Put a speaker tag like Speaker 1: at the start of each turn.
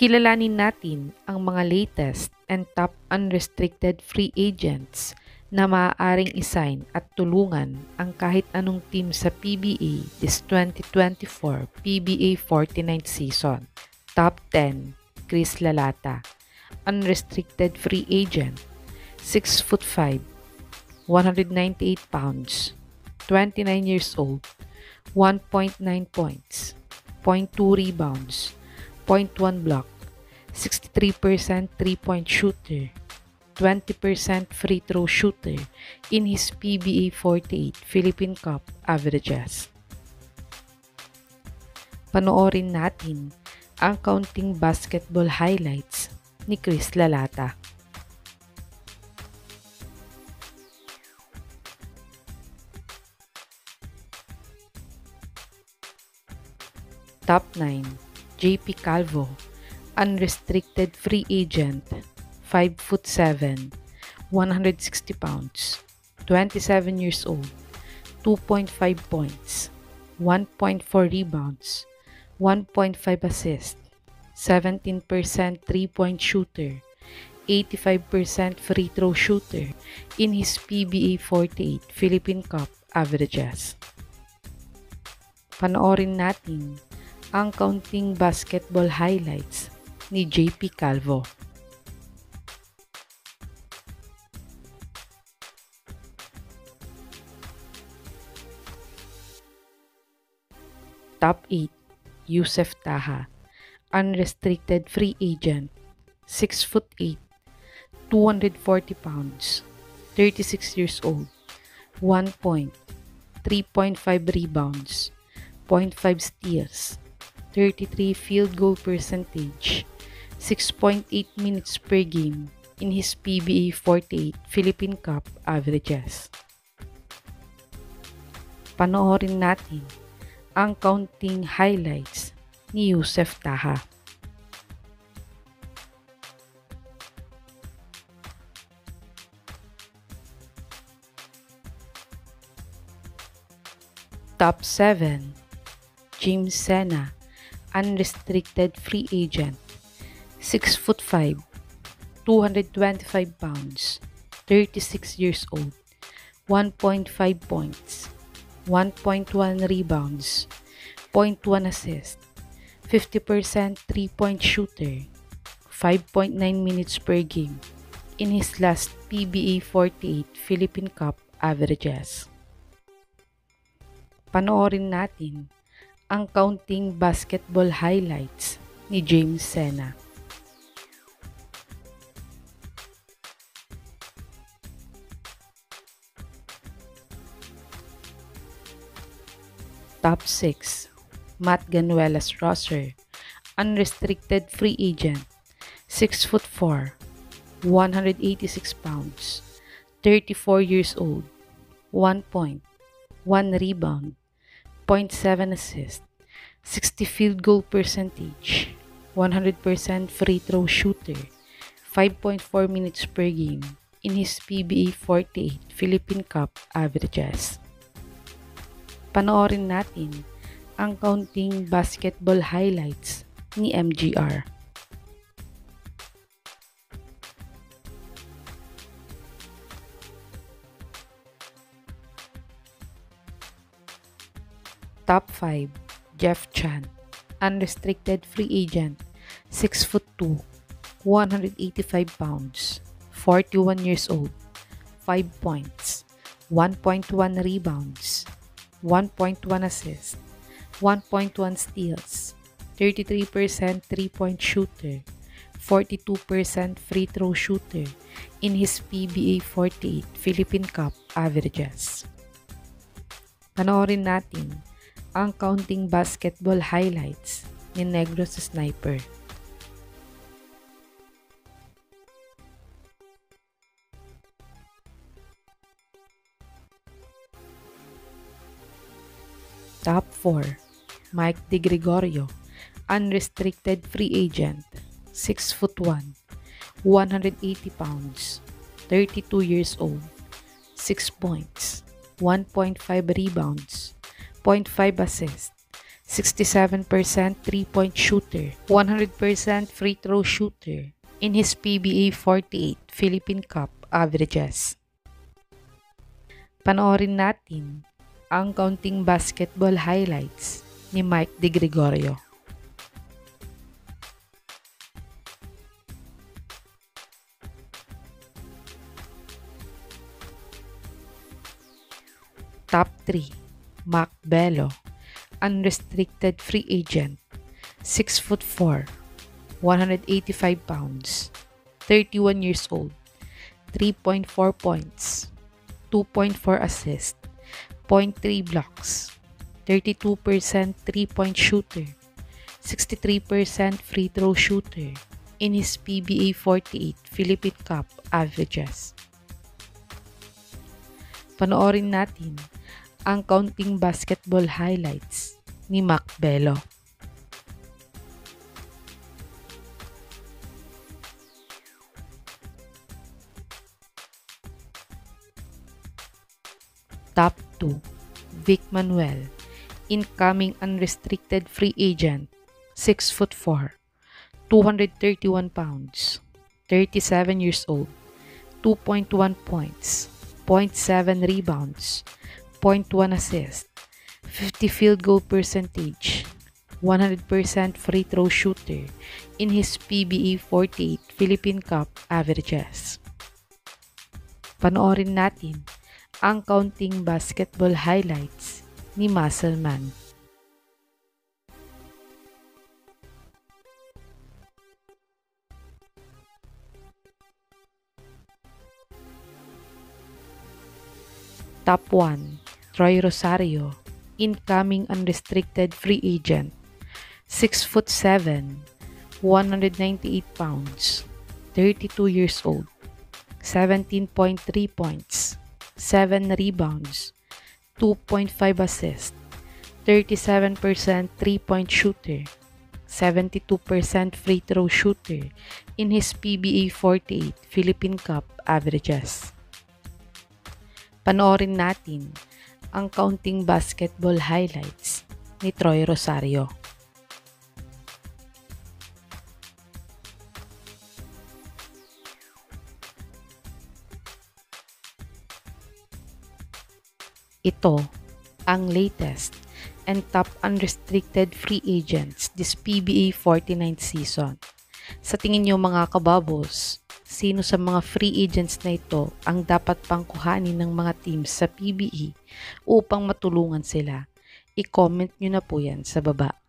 Speaker 1: Kilalanin natin ang mga latest and top unrestricted free agents na maaaring isign at tulungan ang kahit anong team sa PBA this 2024 PBA 49th season. Top 10, Chris Lalata, unrestricted free agent, 6'5", 198 pounds, 29 years old, 1.9 points, 0.2 rebounds, 0.1 block, 63% three-point shooter, 20% free throw shooter in his PBA 48 Philippine Cup averages. Panoorin natin ang kaunting basketball highlights ni Chris Lalata. Top 9, JP Calvo, unrestricted free agent, 5'7", 160 pounds, 27 years old, 2.5 points, 1.4 rebounds, 1.5 assists, 17% three-point shooter, 85% free throw shooter in his PBA 48 Philippine Cup averages. Panoorin natin ang kaunting basketball highlights ni JP Calvo. Top 8, Yusef Taha, unrestricted free agent, 6'8", 240 pounds, 36 years old, 1 point, 3.5 rebounds, 0.5 steals, 33 field goal percentage, 6.8 minutes per game in his PBA 48 Philippine Cup averages. Panoorin natin ang kaunting highlights ni Yusef Taha. Top 7, James Sena, unrestricted free agent, 6'5", 225 pounds, 36 years old, 1.5 points, 1.1 rebounds, 0.1 assist, 50% three-point shooter, 5.9 minutes per game in his last PBA 48 Philippine Cup averages. Panoorin natin ang kaunting basketball highlights ni James Sena. Top 6, Matt Ganuelas-Rosser, unrestricted free agent, 6'4", 186 pounds, 34 years old, 1 point, 1 rebound, 0.7 assist, 60 field goal percentage, 100% free throw shooter, 5.4 minutes per game in his PBA 48 Philippine Cup averages. Panoorin natin ang kaunting basketball highlights ni MGR. Top 5, Jeff Chan, unrestricted free agent, 6'2", 185 pounds, 41 years old, 5 points, 1.1 rebounds, 1.1 assists, 1.1 steals, 33% three-point shooter, 42% free throw shooter in his PBA 48 Philippine Cup averages. Panoorin natin ang kaunting basketball highlights ni Negros Sniper. Top 4, Mike De Gregorio, unrestricted free agent, 6'1", 180 pounds, 32 years old, 6 points, 1.5 rebounds, 0.5 assists, 67% three-point shooter, 100% free throw shooter in his PBA 48 Philippine Cup averages. Panoorin natin ang kaunting basketball highlights ni Mike De Gregorio. Top 3. Mac Bello, unrestricted free agent, 6'4", 185 pounds, 31 years old, 3.4 points, 2.4 assists, 0.3 blocks, 32% three-point shooter, 63% free throw shooter in his PBA 48 Philippine Cup averages. Panoorin natin ang kaunting basketball highlights ni Mac Bello. Top 2. Vic Manuel, incoming unrestricted free agent, 6'4", 231 pounds, 37 years old, 2.1 points, 0.7 rebounds, 0.1 assist, 50 field goal percentage, 100% free throw shooter in his PBA 48 Philippine Cup averages. Panoorin natin ang kaunting basketball highlights ni Muscleman. Top 1. Troy Rosario, incoming unrestricted free agent, 6'7", 198 pounds, 32 years old, 17.3 points, 7 rebounds, 2.5 assists, 37% three-point shooter, 72% free throw shooter in his PBA 48 Philippine Cup averages. Panoorin natin ang kaunting basketball highlights ni Troy Rosario. Ito ang latest and top unrestricted free agents this PBA 49 season. Sa tingin niyo mga kababos, sino sa mga free agents na ito ang dapat pang kuhanin ng mga teams sa PBA upang matulungan sila? I-comment nyo na po yan sa baba.